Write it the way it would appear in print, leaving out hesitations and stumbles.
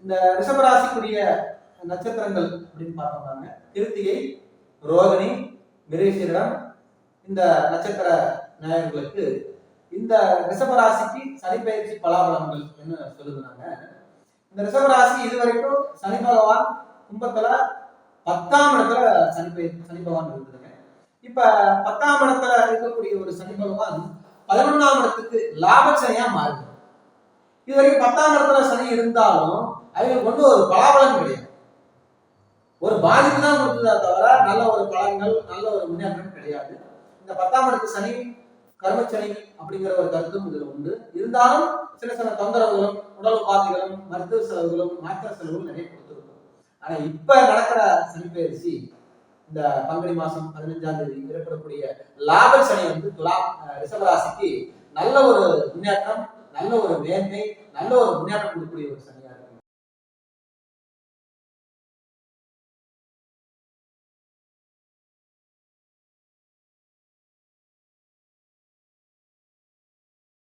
இந்த ரிஷபராசிக்குரிய நட்சத்திரங்கள் அப்படின்னு பார்த்தோம்னாங்க கிருத்திகை, ரோகிணி, மிருகசீரிடம். இந்த நட்சத்திர நாயகர்களுக்கு இந்த ரிஷபராசிக்கு சனி பயிற்சி பலாபலங்கள் என்ன சொல்லுதுனாங்க. இந்த ரிஷபராசி இதுவரைக்கும் சனி பகவான் கும்பத்துல 10ஆம் இடத்துல சனி பகவான் இருக்குதுங்க. இப்ப 10ஆம் இடத்துல இருக்கக்கூடிய ஒரு சனி பகவான் 11ஆம் இடத்துக்கு லாபச்சனையா மாறுது. இதுவரைக்கும் 10ஆம் இடத்துல சனி இருந்தாலும் அவங்களுக்கு ஒன்றும் ஒரு பலாபலம் கிடையாது, ஒரு பாதிப்பு தான் கொடுத்ததா தவிர நல்ல ஒரு பலன்கள் நல்ல ஒரு முன்னேற்றம் கிடையாது. இந்த 10ஆம் இடத்து சனி கர்மச்சனி அப்படிங்கிற ஒரு கருத்தும் இதுல உண்டு. இருந்தாலும் சில சில தொந்தரவுகளும் உடல் உபாதைகளும் மருத்துவ செலவுகளும் மாற்ற செலவுகளும் நிறைய கொடுத்துருக்கும். ஆனா இப்ப நடக்கிற சனி பயிற்சி இந்த பங்குனி மாசம் 15ஆம் தேதி ஏற்படக்கூடிய லாப சனி வந்து ரிஷபராசிக்கு நல்ல ஒரு முன்னேற்றம், நல்ல ஒரு மேன்மை, நல்ல ஒரு முன்னேற்றம் கொடுக்கக்கூடிய ஒரு சனி.